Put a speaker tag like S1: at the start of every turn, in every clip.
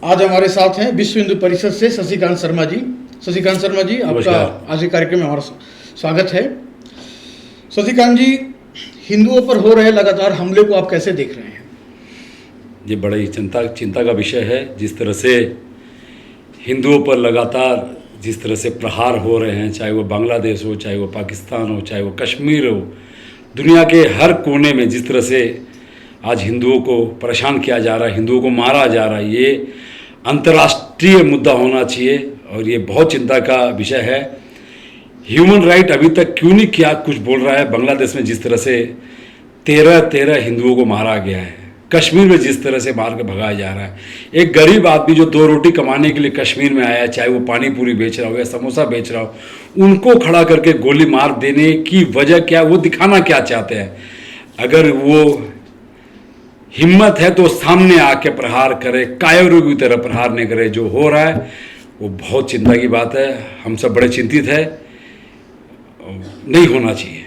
S1: आज हमारे साथ हैं विश्व हिंदू परिषद से शशिकांत शर्मा जी। शशिकांत शर्मा जी, आपका आज के कार्यक्रम में हमारा स्वागत है। शशिकांत जी, हिंदुओं पर हो रहे लगातार हमले को आप कैसे देख रहे हैं?
S2: ये बड़ा ही चिंता का विषय है। जिस तरह से हिंदुओं पर लगातार जिस तरह से प्रहार हो रहे हैं, चाहे वो बांग्लादेश हो, चाहे वो पाकिस्तान हो, चाहे वो कश्मीर हो, दुनिया के हर कोने में जिस तरह से आज हिंदुओं को परेशान किया जा रहा है, हिंदुओं को मारा जा रहा है, ये अंतर्राष्ट्रीय मुद्दा होना चाहिए और ये बहुत चिंता का विषय है। ह्यूमन राइट अभी तक क्यों नहीं किया कुछ बोल रहा है। बांग्लादेश में जिस तरह से 13 हिंदुओं को मारा गया है, कश्मीर में जिस तरह से मार के भगाया जा रहा है, एक गरीब आदमी जो 2 रोटी कमाने के लिए कश्मीर में आया, चाहे वो पानी पूरी बेच रहा हो या समोसा बेच रहा हो, उनको खड़ा करके गोली मार देने की वजह क्या, वो दिखाना क्या चाहते हैं? अगर वो हिम्मत है तो सामने आके प्रहार करे, कायरों की तरह प्रहार नहीं करे। जो हो रहा है वो बहुत चिंता की बात है। हम सब बड़े चिंतित है, नहीं होना चाहिए।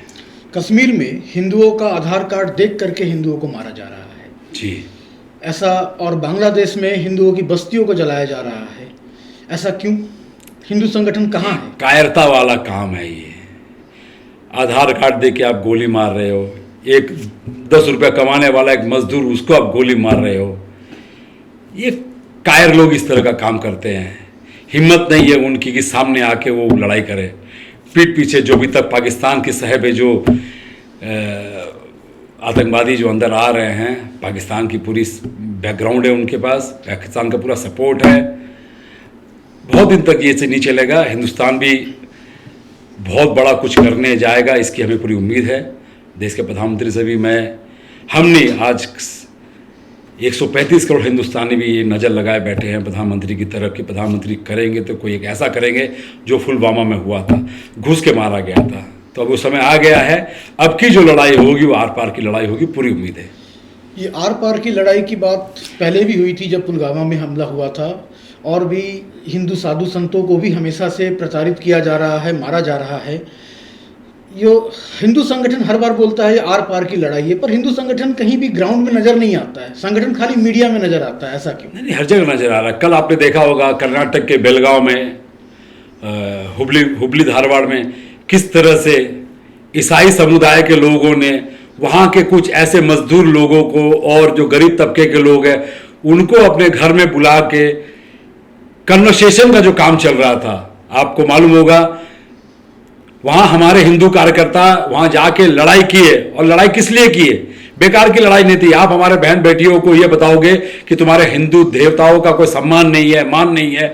S1: कश्मीर में हिंदुओं का आधार कार्ड देख करके हिंदुओं को मारा जा रहा है
S2: जी,
S1: ऐसा, और बांग्लादेश में हिंदुओं की बस्तियों को जलाया जा रहा है, ऐसा क्यों? हिंदू संगठन कहाँ है?
S2: कायरता वाला काम है ये। आधार कार्ड दे के आप गोली मार रहे हो, एक 10 रुपया कमाने वाला एक मजदूर, उसको आप गोली मार रहे हो। ये कायर लोग इस तरह का काम करते हैं। हिम्मत नहीं है उनकी कि सामने आके वो लड़ाई करे। पीठ पीछे जो भी तक पाकिस्तान की साहब है, जो आतंकवादी जो अंदर आ रहे हैं, पाकिस्तान की पूरी बैकग्राउंड है उनके पास, पाकिस्तान का पूरा सपोर्ट है। बहुत दिन तक ये से नहीं चलेगा। हिंदुस्तान भी बहुत बड़ा कुछ करने जाएगा, इसकी हमें पूरी उम्मीद है। देश के प्रधानमंत्री से भी हमने आज 135 करोड़ हिंदुस्तानी भी ये नज़र लगाए बैठे हैं प्रधानमंत्री की तरफ कि प्रधानमंत्री करेंगे तो कोई एक ऐसा करेंगे जो पुलवामा में हुआ था, घुस के मारा गया था। तो अब वो समय आ गया है। अब की जो लड़ाई होगी वो आर पार की लड़ाई होगी, पूरी उम्मीद है।
S1: ये आर पार की लड़ाई की बात पहले भी हुई थी जब पुलवामा में हमला हुआ था, और भी हिंदू साधु संतों को भी हमेशा से प्रचारित किया जा रहा है, मारा जा रहा है। यो हिंदू संगठन हर बार बोलता है ये आर पार की लड़ाई है, पर हिंदू संगठन कहीं भी ग्राउंड में नजर नहीं आता है। संगठन खाली मीडिया में नजर आता है, ऐसा क्यों?
S2: नहीं, हर जगह नजर आ रहा है। कल आपने देखा होगा कर्नाटक के बेलगांव में, हुबली धारवाड़ में किस तरह से ईसाई समुदाय के लोगों ने वहाँ के कुछ ऐसे मजदूर लोगों को और जो गरीब तबके के लोग हैं उनको अपने घर में बुला के कन्वर्सेशन का जो काम चल रहा था, आपको मालूम होगा, वहां हमारे हिंदू कार्यकर्ता वहां जाके लड़ाई किए। और लड़ाई किस लिए किए? बेकार की लड़ाई नहीं थी। आप हमारे बहन बेटियों को यह बताओगे कि तुम्हारे हिंदू देवताओं का कोई सम्मान नहीं है, मान नहीं है,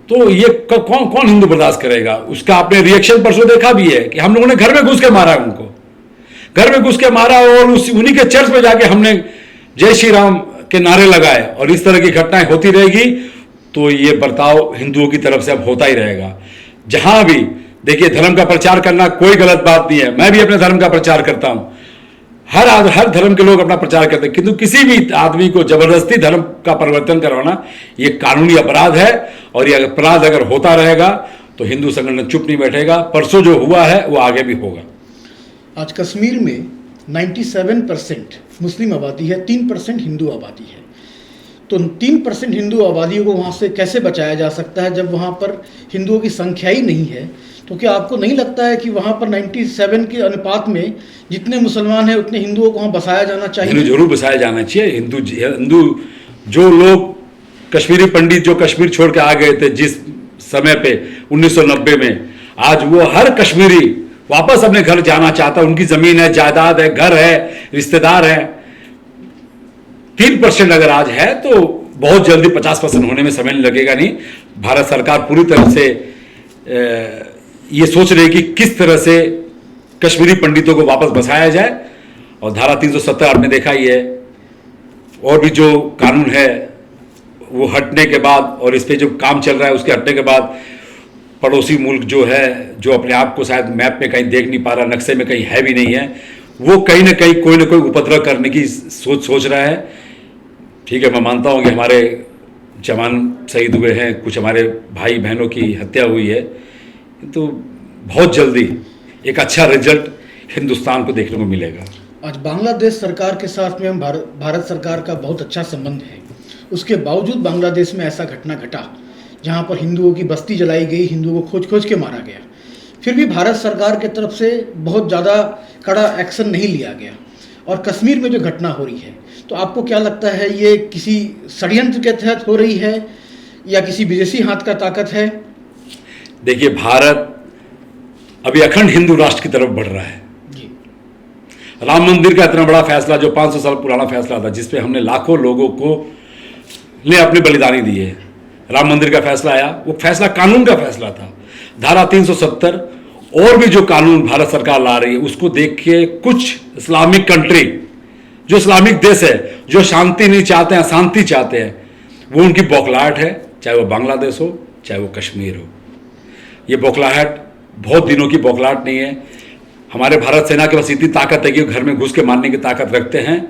S2: तो ये कौन हिंदू बर्दाश्त करेगा? उसका आपने रिएक्शन परसों देखा भी है कि हम लोगों ने घर में घुस के मारा है, उनको घर में घुस के मारा, और उन्हीं के चर्च में जाके हमने जय श्री राम के नारे लगाए। और इस तरह की घटनाएं होती रहेगी तो ये बर्ताव हिंदुओं की तरफ से अब होता ही रहेगा। जहां भी देखिए, धर्म का प्रचार करना कोई गलत बात नहीं है। मैं भी अपने धर्म का प्रचार करता हूं, हर धर्म के लोग अपना प्रचार करते हैं, किंतु किसी भी आदमी को जबरदस्ती धर्म का परिवर्तन करवाना ये कानूनी अपराध है। और ये अपराध अगर होता रहेगा तो हिंदू संगठन चुप नहीं बैठेगा। परसों जो हुआ है वो आगे भी होगा।
S1: आज कश्मीर में 97% मुस्लिम आबादी है, 3% हिंदू आबादी है। तो 3% हिंदू आबादियों को वहाँ से कैसे बचाया जा सकता है जब वहाँ पर हिंदुओं की संख्या ही नहीं है? तो क्या आपको नहीं लगता है कि वहाँ पर 97 के अनुपात में जितने मुसलमान हैं उतने हिंदुओं को वहाँ बसाया जाना चाहिए?
S2: जरूर बसाया जाना चाहिए। हिंदू जो लोग कश्मीरी पंडित जो कश्मीर छोड़ के आ गए थे जिस समय पे 1990 में, आज वो हर कश्मीरी वापस अपने घर जाना चाहता है। उनकी जमीन है, जायदाद है, घर है, रिश्तेदार है। 3% अगर आज है तो बहुत जल्दी 50% होने में समय नहीं लगेगा। नहीं, भारत सरकार पूरी तरह से ये सोच रही है कि किस तरह से कश्मीरी पंडितों को वापस बसाया जाए। और धारा 370 आपने देखा ही है, और भी जो कानून है वो हटने के बाद, और इस पे जो काम चल रहा है उसके हटने के बाद, पड़ोसी मुल्क जो है, जो अपने आप को शायद मैप में कहीं देख नहीं पा रहा, नक्शे में कहीं है भी नहीं है, वो कहीं ना कहीं कोई ना कोई उपद्रव करने की सोच रहा है। ठीक है, मैं मानता हूँ कि हमारे जवान शहीद हुए हैं, कुछ हमारे भाई बहनों की हत्या हुई है, तो बहुत जल्दी एक अच्छा रिजल्ट हिंदुस्तान को देखने को मिलेगा।
S1: आज बांग्लादेश सरकार के साथ में भारत सरकार का बहुत अच्छा संबंध है, उसके बावजूद बांग्लादेश में ऐसा घटना घटा जहाँ पर हिंदुओं की बस्ती जलाई गई, हिंदुओं को खोज खोज के मारा गया। फिर भी भारत सरकार की तरफ से बहुत ज़्यादा कड़ा एक्शन नहीं लिया गया। और कश्मीर में जो घटना हो रही है, तो आपको क्या लगता है, ये किसी षड्यंत्र के तहत हो रही है या किसी विदेशी हाथ का ताकत है?
S2: देखिए, भारत अभी अखंड हिंदू राष्ट्र की तरफ बढ़ रहा है।
S1: जी।
S2: राम मंदिर का इतना बड़ा फैसला, जो 500 साल पुराना फैसला था, जिसपे हमने लाखों लोगों को ने अपनी बलिदानी दी है, राम मंदिर का फैसला आया, वो फैसला कानून का फैसला था। धारा 370 और भी जो कानून भारत सरकार ला रही है, उसको देख के कुछ इस्लामिक कंट्री, जो इस्लामिक देश है, जो शांति नहीं चाहते हैं, अशांति चाहते हैं, वो उनकी बौखलाहट है, चाहे वो बांग्लादेश हो, चाहे वो कश्मीर हो। ये बौखलाहट बहुत दिनों की बौखलाहट नहीं है। हमारे भारत सेना के पास इतनी ताकत है कि वो घर में घुस के मारने की ताकत रखते हैं,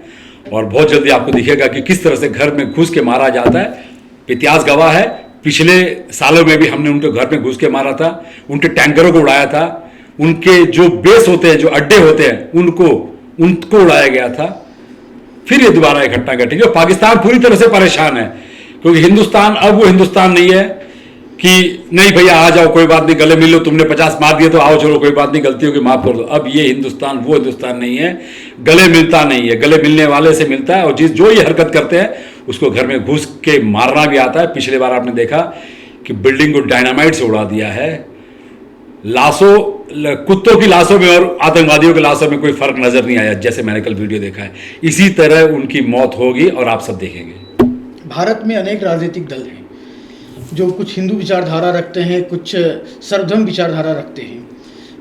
S2: और बहुत जल्दी आपको दिखेगा कि किस तरह से घर में घुस के मारा जाता है। इतिहास गवाह है, पिछले सालों में भी हमने उनके घर में घुस के मारा था, उनके टैंकरों को उड़ाया था, उनके जो बेस होते हैं, जो अड्डे होते हैं, उनको उड़ाया गया था। फिर ये दोबारा एक घटना घटी। जो पाकिस्तान पूरी तरह से परेशान है, क्योंकि हिंदुस्तान अब वो हिंदुस्तान नहीं है कि नहीं भैया आ जाओ, कोई बात नहीं, गले मिल लो, तुमने 50 मार दिए तो आओ, चलो कोई बात नहीं, गलती होगी माफ कर दो। अब ये हिंदुस्तान वो हिंदुस्तान नहीं है, गले मिलता नहीं है, गले मिलने वाले से मिलता है। और जो ये हरकत करते हैं उसको घर में घुस के मारना भी आता है। पिछले बार आपने देखा कि बिल्डिंग को डायनामाइट से उड़ा दिया है। लाशों, कुत्तों की लाशों में और आतंकवादियों की लाशों में कोई फर्क नजर नहीं आया, जैसे मैंने कल वीडियो देखा है। इसी तरह उनकी मौत होगी और आप सब देखेंगे।
S1: भारत में अनेक राजनीतिक दल हैं जो कुछ हिंदू विचारधारा रखते हैं, कुछ सर्वधर्म विचारधारा रखते हैं,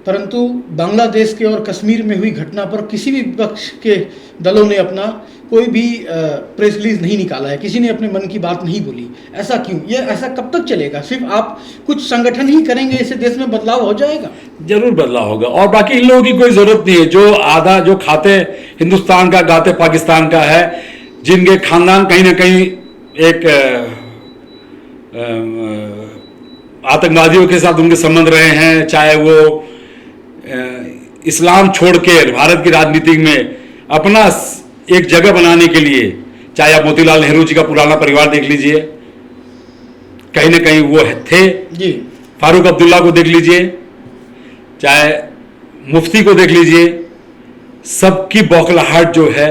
S1: परंतु बांग्लादेश के और कश्मीर में हुई घटना पर किसी भी विपक्ष के दलों ने अपना कोई भी प्रेस रिलीज नहीं निकाला है, किसी ने अपने मन की बात नहीं बोली। ऐसा क्यों? ये ऐसा कब तक चलेगा? सिर्फ आप कुछ संगठन ही करेंगे इससे देश में बदलाव हो जाएगा?
S2: जरूर बदलाव होगा, और बाकी इन लोगों की कोई जरूरत नहीं है। जो आधा जो खाते हिंदुस्तान का, गाते पाकिस्तान का है, जिनके खानदान कहीं ना कहीं एक आतंकवादियों के साथ उनके संबंध रहे हैं, चाहे वो इस्लाम छोड़ के भारत की राजनीति में अपना एक जगह बनाने के लिए, चाहे आप मोतीलाल नेहरू जी का पुराना परिवार देख लीजिए, कहीं ना कहीं वो थे जी। फारूक अब्दुल्ला को देख लीजिए, चाहे मुफ्ती को देख लीजिए, सबकी बौखलाहट जो है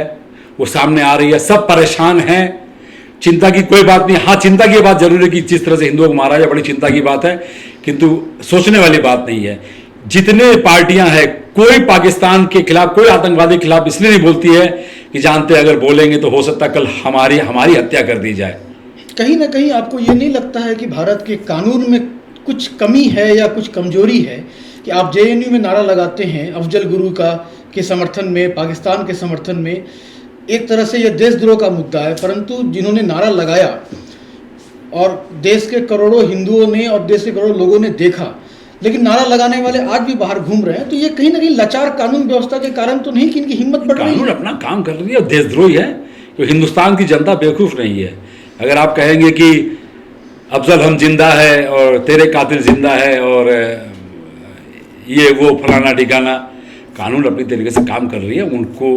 S2: वो सामने आ रही है। सब परेशान हैं। चिंता की कोई बात नहीं। हाँ, चिंता की बात जरूर है कि जिस तरह से हिंदुओं को मारा जाए, बड़ी चिंता की बात है, किंतु सोचने वाली बात नहीं है। जितने पार्टियां हैं, कोई पाकिस्तान के खिलाफ, कोई आतंकवादी के खिलाफ इसलिए नहीं बोलती है कि जानते अगर बोलेंगे तो हो सकता है कल हमारी हत्या कर दी जाए।
S1: कहीं ना कहीं आपको ये नहीं लगता है कि भारत के कानून में कुछ कमी है या कुछ कमजोरी है कि आप जेएनयू में नारा लगाते हैं अफजल गुरु के समर्थन में, पाकिस्तान के समर्थन में? एक तरह से यह देशद्रोह का मुद्दा है, परंतु जिन्होंने नारा लगाया और देश के करोड़ों हिंदुओं ने और देश के करोड़ों लोगों ने देखा, लेकिन नारा लगाने वाले आज भी बाहर घूम रहे हैं, तो ये कहीं ना कहीं लाचार कानून व्यवस्था के कारण तो नहीं कि इनकी हिम्मत बढ़ रही है?
S2: कानून अपना काम कर रही है और देशद्रोही है, क्योंकि हिंदुस्तान की जनता बेवकूफ़ नहीं है। अगर आप कहेंगे कि अफजल हम जिंदा है और तेरे कातिल जिंदा है और ये वो फलाना ठिकाना, कानून अपनी तरीके से काम कर रही है। उनको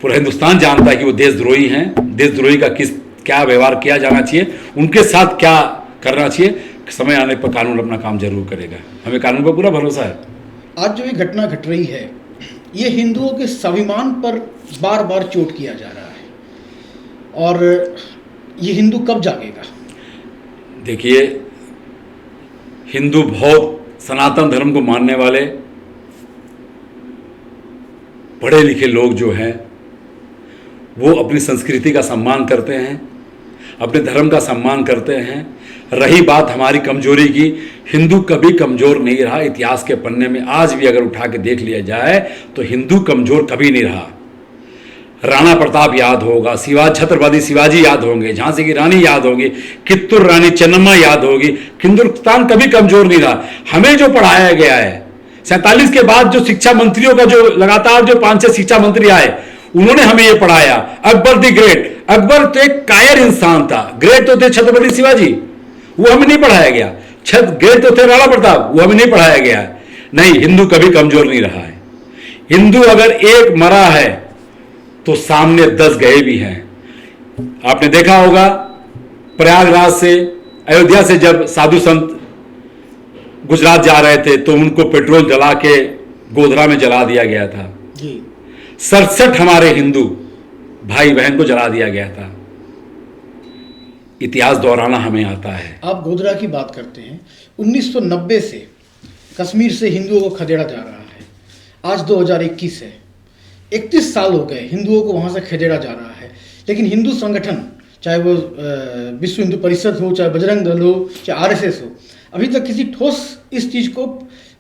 S2: पूरा हिंदुस्तान जानता है कि वो देशद्रोही हैं। देशद्रोही का क्या व्यवहार किया जाना चाहिए, उनके साथ क्या करना चाहिए, समय आने पर कानून अपना काम जरूर करेगा। हमें कानून पर पूरा भरोसा है।
S1: आज जो ये घटना घट रही है, ये हिंदुओं के स्वाभिमान पर बार बार चोट किया जा रहा है, और ये हिंदू कब जागेगा?
S2: देखिए, हिंदू बहुत सनातन धर्म को मानने वाले पढ़े लिखे लोग जो हैं, वो अपनी संस्कृति का सम्मान करते हैं, अपने धर्म का सम्मान करते हैं। रही बात हमारी कमजोरी की, हिंदू कभी कमजोर नहीं रहा। इतिहास के पन्ने में आज भी अगर उठा के देख लिया जाए तो हिंदू कमजोर कभी नहीं रहा। राणा प्रताप याद होगा, छत्रपति शिवाजी याद होंगे, झांसी की रानी याद होगी, कित्तूर रानी चन्नम्मा याद होगी। हिंदुस्तान कभी कमजोर नहीं रहा। हमें जो पढ़ाया गया है, 47 के बाद जो शिक्षा मंत्रियों का जो लगातार जो 5-6 शिक्षा मंत्री आए, उन्होंने हमें ये पढ़ाया। अकबर द ग्रेट, अकबर तो एक कायर इंसान था, ग्रेट तो थे छत्रपति शिवाजी, वो हमें नहीं पढ़ाया गया। ग्रेट तो थे राणा प्रताप, वो हमें नहीं पढ़ाया गया। नहीं, हिंदू कभी कमजोर नहीं रहा है। हिंदू अगर एक मरा है तो सामने 10 गए भी हैं। आपने देखा होगा प्रयागराज से, अयोध्या से जब साधु संत गुजरात जा रहे थे तो उनको पेट्रोल जला के गोधरा में जला दिया गया था
S1: जी।
S2: 67 हमारे हिंदू भाई बहन को जला दिया गया था। इतिहास दोहराना हमें आता है।
S1: आप गोधरा की बात करते हैं, 1990 से कश्मीर से हिंदुओं को खदेड़ा जा रहा है, आज 2021 है, 31 साल हो गए हिंदुओं को वहाँ से खदेड़ा जा रहा है, लेकिन हिंदू संगठन, चाहे वो विश्व हिंदू परिषद हो, चाहे बजरंग दल हो, चाहे आरएसएस हो, अभी तक किसी ठोस इस चीज़ को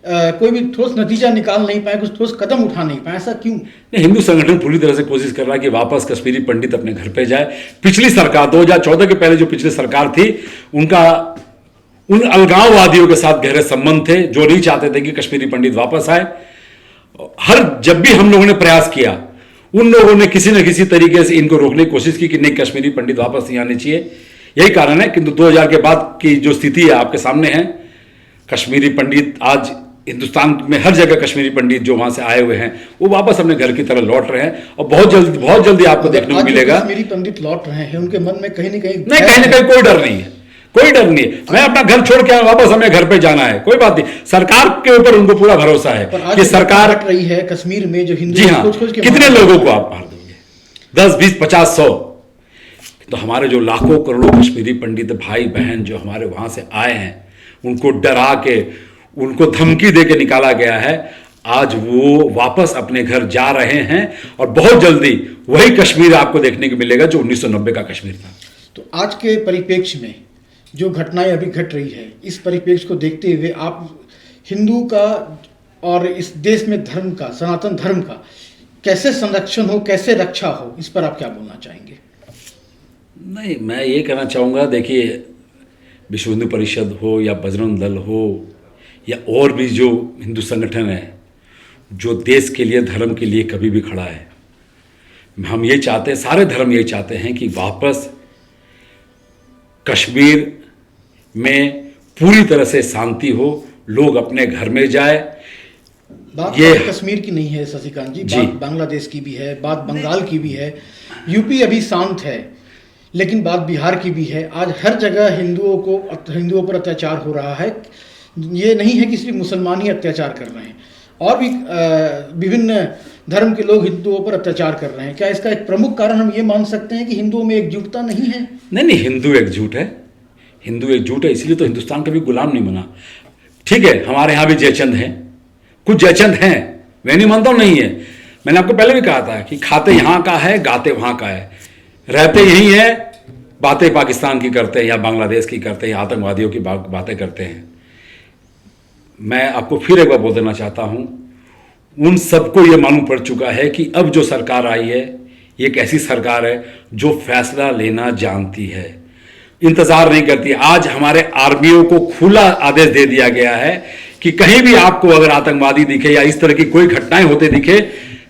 S1: कोई भी ठोस नतीजा निकाल नहीं पाए, कुछ ठोस कदम उठा नहीं पाए। ऐसा क्यों?
S2: नहीं, हिंदू संगठन पूरी तरह से कोशिश कर रहा है कि वापस कश्मीरी पंडित अपने घर पे जाए। पिछली सरकार 2014 के पहले जो पिछली सरकार थी, उनका उन अलगाववादियों के साथ गहरे संबंध थे जो नहीं चाहते थे कि कश्मीरी पंडित वापस आए। जब भी हम लोगों ने प्रयास किया, उन लोगों ने किसी न किसी तरीके से इनको रोकने की कोशिश की कि नहीं, कश्मीरी पंडित वापस नहीं आने चाहिए। यही कारण है, किंतु 2000 के बाद की जो स्थिति है आपके सामने है। कश्मीरी पंडित आज हिंदुस्तान में हर जगह कश्मीरी पंडित जो वहां से आए हुए हैं वो वापस अपने घर की तरह लौट रहे हैं, और बहुत जल्दी आपको देखने को मिलेगा।
S1: कश्मीरी पंडित लौट रहे हैं, उनके मन में कहीं ना कहीं
S2: कोई डर नहीं है, कोई डर नहीं है। मैं अपना घर छोड़ के वापस हमें घर पे जाना है, कोई बात नहीं। सरकार के ऊपर उनको पूरा भरोसा है कि सरकार
S1: हट रही है कश्मीर में जो हिंदू।
S2: जी हाँ, कितने लोगों को आप मार दोगे? 10, 20, 50, 100? तो हमारे जो लाखों करोड़ों कश्मीरी पंडित भाई बहन जो हमारे वहां से आए हैं, उनको डरा के, उनको धमकी दे के निकाला गया है। आज वो वापस अपने घर जा रहे हैं, और बहुत जल्दी वही कश्मीर आपको देखने को मिलेगा जो 1990 का कश्मीर था।
S1: तो आज के परिप्रेक्ष्य में जो घटनाएं अभी घट रही है, इस परिप्रेक्ष्य को देखते हुए आप हिंदू का और इस देश में धर्म का, सनातन धर्म का कैसे संरक्षण हो, कैसे रक्षा हो, इस पर आप क्या बोलना चाहेंगे?
S2: नहीं, मैं ये कहना चाहूँगा, देखिए, विश्व हिंदू परिषद हो या बजरंग दल हो या और भी जो हिंदू संगठन है जो देश के लिए, धर्म के लिए कभी भी खड़ा है, हम ये चाहते हैं, सारे धर्म ये चाहते हैं कि वापस कश्मीर में पूरी तरह से शांति हो, लोग अपने घर में जाए।
S1: बात ये कश्मीर की नहीं है शशिकांत जी, बात बांग्लादेश की भी है, बात बंगाल की भी है, यूपी अभी शांत है, लेकिन बात बिहार की भी है। आज हर जगह हिंदुओं पर अत्याचार हो रहा है। ये नहीं है कि सिर्फ मुसलमान ही अत्याचार कर रहे हैं, और भी विभिन्न धर्म के लोग हिंदुओं पर अत्याचार कर रहे हैं। क्या इसका एक प्रमुख कारण हम ये मान सकते हैं कि हिंदुओं में एकजुटता नहीं है?
S2: नहीं, हिंदू एकजुट है, हिंदू एकजुट है, इसलिए तो हिंदुस्तान कभी गुलाम नहीं बना। ठीक है, हमारे यहाँ भी जयचंद हैं, कुछ जयचंद हैं, मैं नहीं मानता हूँ नहीं है। मैंने आपको पहले भी कहा था कि खाते यहाँ का है, गाते वहाँ का है, रहते यही है, बातें पाकिस्तान की करते हैं या बांग्लादेश की करते हैं या आतंकवादियों की बातें करते हैं। मैं आपको फिर एक बार बोल देना चाहता हूँ, उन सबको ये मालूम पड़ चुका है कि अब जो सरकार आई है, ये एक ऐसी सरकार है जो फैसला लेना जानती है, इंतजार नहीं करती। आज हमारे आर्मियों को खुला आदेश दे दिया गया है कि कहीं भी आपको अगर आतंकवादी दिखे या इस तरह की कोई घटनाएं होते दिखे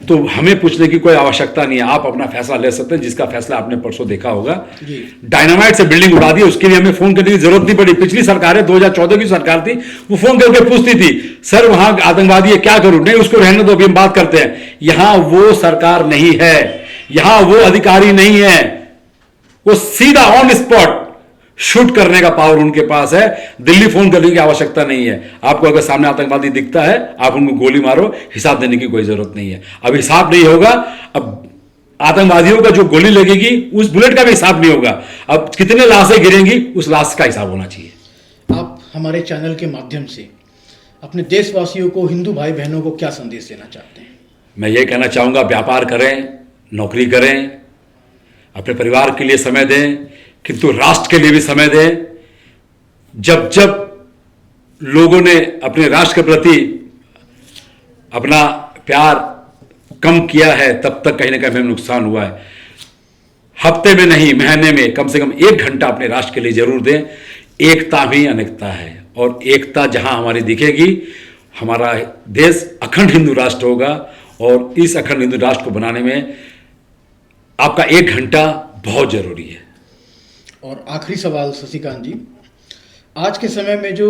S2: तो हमें पूछने की कोई आवश्यकता नहीं है, आप अपना फैसला ले सकते हैं, जिसका फैसला आपने परसों देखा होगा। डायनामाइट से बिल्डिंग उड़ा दी, उसके लिए हमें फोन करने की जरूरत नहीं पड़ी। पिछली सरकार है, 2014 की सरकार थी, वो फोन करके पूछती थी, सर वहां आतंकवादी है, क्या करूं? नहीं, उसको रहने दो, अभी हम बात करते हैं। यहां वो सरकार नहीं है, यहां वो अधिकारी नहीं है, वो सीधा ऑन स्पॉट शूट करने का पावर उनके पास है। दिल्ली फोन करने की आवश्यकता नहीं है। आपको अगर सामने आतंकवादी दिखता है, आप उनको गोली मारो, हिसाब देने की कोई जरूरत नहीं है। अब हिसाब नहीं होगा, अब आतंकवादियों का जो गोली लगेगी उस बुलेट का भी हिसाब नहीं होगा। अब कितने लाशें गिरेंगी उस लाश का हिसाब होना चाहिए।
S1: आप हमारे चैनल के माध्यम से अपने देशवासियों को, हिंदू भाई बहनों को क्या संदेश देना चाहते हैं?
S2: मैं ये कहना चाहूँगा, व्यापार करें, नौकरी करें, अपने परिवार के लिए समय दें, किंतु राष्ट्र के लिए भी समय दें। जब जब लोगों ने अपने राष्ट्र के प्रति अपना प्यार कम किया है, तब तक कहीं ना कहीं हमें नुकसान हुआ है। हफ्ते में नहीं, महीने में कम से कम 1 घंटा अपने राष्ट्र के लिए जरूर दें। एकता ही अनेकता है, और एकता जहां हमारी दिखेगी, हमारा देश अखंड हिंदू राष्ट्र होगा। और इस अखंड हिंदू राष्ट्र को बनाने में आपका 1 घंटा बहुत जरूरी है।
S1: और आखिरी सवाल शशिकांत जी, आज के समय में जो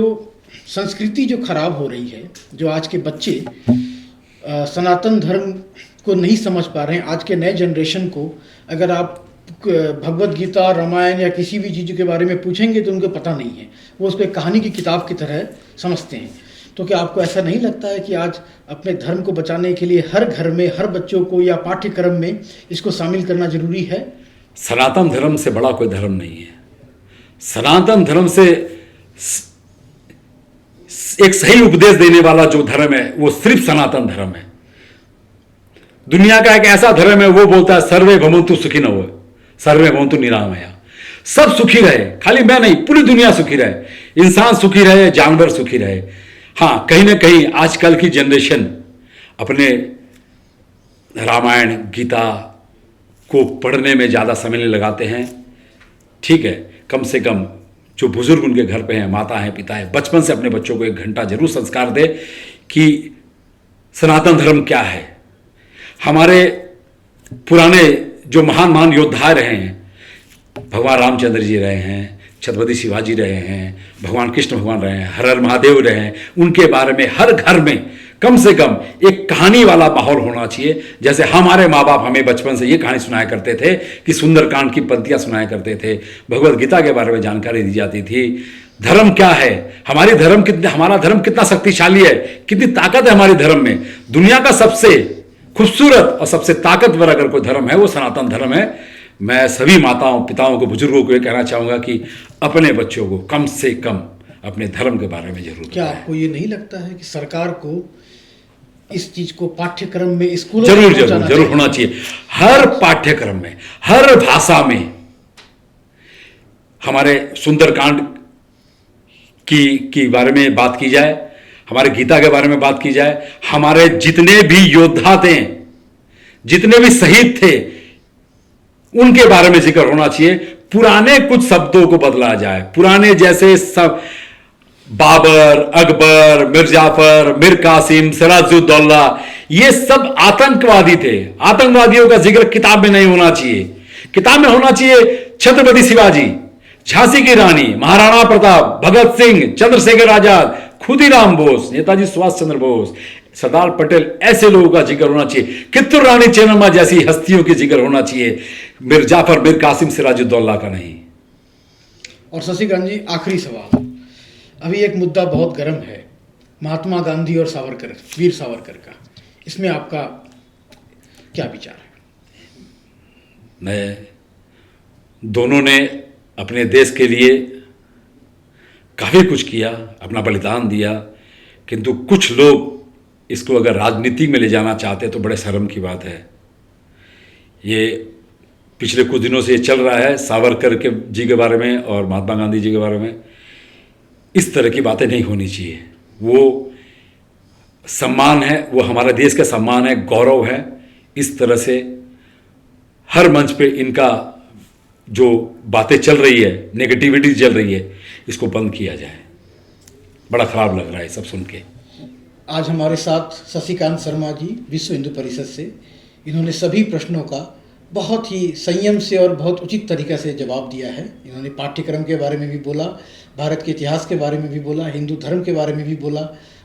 S1: संस्कृति जो खराब हो रही है, जो आज के बच्चे सनातन धर्म को नहीं समझ पा रहे हैं, आज के नए जनरेशन को अगर आप भगवत गीता, रामायण या किसी भी चीज़ के बारे में पूछेंगे तो उनको पता नहीं है, वो उसको एक कहानी की किताब की तरह समझते हैं। तो क्या आपको ऐसा नहीं लगता है कि आज अपने धर्म को बचाने के लिए हर घर में, हर बच्चों को या पाठ्यक्रम में इसको शामिल करना जरूरी है?
S2: सनातन धर्म से बड़ा कोई धर्म नहीं है। सनातन धर्म से एक सही उपदेश देने वाला जो धर्म है वो सिर्फ सनातन धर्म है। दुनिया का एक ऐसा धर्म है वो बोलता है सर्वे भवन्तु सुखिनः, सर्वे भवन्तु निरामया, सब सुखी रहे, खाली मैं नहीं, पूरी दुनिया सुखी रहे, इंसान सुखी रहे, जानवर सुखी रहे। हाँ, कहीं ना कहीं आजकल की जनरेशन अपने रामायण गीता को पढ़ने में ज़्यादा समय नहीं लगाते हैं। ठीक है, कम से कम जो बुजुर्ग उनके घर पे हैं, माता हैं, पिता हैं, बचपन से अपने बच्चों को 1 घंटा जरूर संस्कार दे कि सनातन धर्म क्या है। हमारे पुराने जो महान महान योद्धा रहे हैं, भगवान रामचंद्र जी रहे हैं, छत्रपति शिवाजी रहे हैं, भगवान कृष्ण भगवान रहे हैं, हर हर महादेव रहे हैं, उनके बारे में हर घर में कम से कम एक कहानी वाला माहौल होना चाहिए। जैसे हमारे माँ बाप हमें बचपन से ये कहानी सुनाया करते थे कि सुंदरकांड की पंक्तियां सुनाया करते थे, भगवत गीता के बारे में जानकारी दी जाती थी। धर्म क्या है, हमारा धर्म कितना शक्तिशाली है, कितनी ताकत है हमारे धर्म में। दुनिया का सबसे खूबसूरत और सबसे ताकतवर अगर कोई धर्म है वो सनातन धर्म है। मैं सभी माताओं, पिताओं को, बुजुर्गों को ये कहना चाहूँगा कि अपने बच्चों को कम से कम अपने धर्म के बारे में जरूर
S1: क्या आपको ये नहीं लगता है कि सरकार को इस चीज को पाठ्यक्रम में, स्कूलों
S2: जरूर होना चाहिए। हर पाठ्यक्रम में, हर भाषा में हमारे सुंदरकांड की बारे में बात की जाए, हमारे गीता के बारे में बात की जाए, हमारे जितने भी योद्धा थे, जितने भी शहीद थे, उनके बारे में जिक्र होना चाहिए। पुराने कुछ शब्दों को बदला जाए, पुराने जैसे सब बाबर, अकबर, मिर जाफर, मिर कासिम, सिराजुद्दौला, ये सब आतंकवादी थे। आतंकवादियों का जिक्र किताब में नहीं होना चाहिए। किताब में होना चाहिए छत्रपति शिवाजी, झांसी की रानी, महाराणा प्रताप, भगत सिंह, चंद्रशेखर आजाद, खुदीराम बोस, नेताजी सुभाष चंद्र बोस, सरदार पटेल, ऐसे लोगों का जिक्र होना चाहिए। कित्तूर रानी चेन्नम्मा जैसी हस्तियों की जिक्र होना चाहिए, मिर जाफर, मिर कासिम, सिराजुद्दौला का नहीं।
S1: और शशिकांत जी, आखिरी सवाल, अभी एक मुद्दा बहुत गर्म है, महात्मा गांधी और सावरकर, वीर सावरकर का, इसमें आपका क्या विचार है?
S2: मैं दोनों ने अपने देश के लिए काफ़ी कुछ किया, अपना बलिदान दिया, किंतु कुछ लोग इसको अगर राजनीति में ले जाना चाहते तो बड़े शर्म की बात है। ये पिछले कुछ दिनों से ये चल रहा है सावरकर के जी के बारे में और महात्मा गांधी जी के बारे में। इस तरह की बातें नहीं होनी चाहिए। वो सम्मान है, वो हमारे देश का सम्मान है, गौरव है। इस तरह से हर मंच पे इनका जो बातें चल रही है, नेगेटिविटी चल रही है, इसको बंद किया जाए। बड़ा खराब लग रहा है सब सुन के।
S1: आज हमारे साथ शशिकांत शर्मा जी, विश्व हिंदू परिषद से, इन्होंने सभी प्रश्नों का बहुत ही संयम से और बहुत उचित तरीक़े से जवाब दिया है। इन्होंने पाठ्यक्रम के बारे में भी बोला, भारत के इतिहास के बारे में भी बोला, हिंदू धर्म के बारे में भी बोला,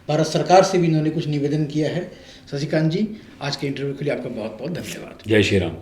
S1: भारत सरकार से भी इन्होंने कुछ निवेदन किया है। शशिकांत जी, आज के इंटरव्यू के लिए आपका बहुत बहुत धन्यवाद।
S2: जय श्री राम।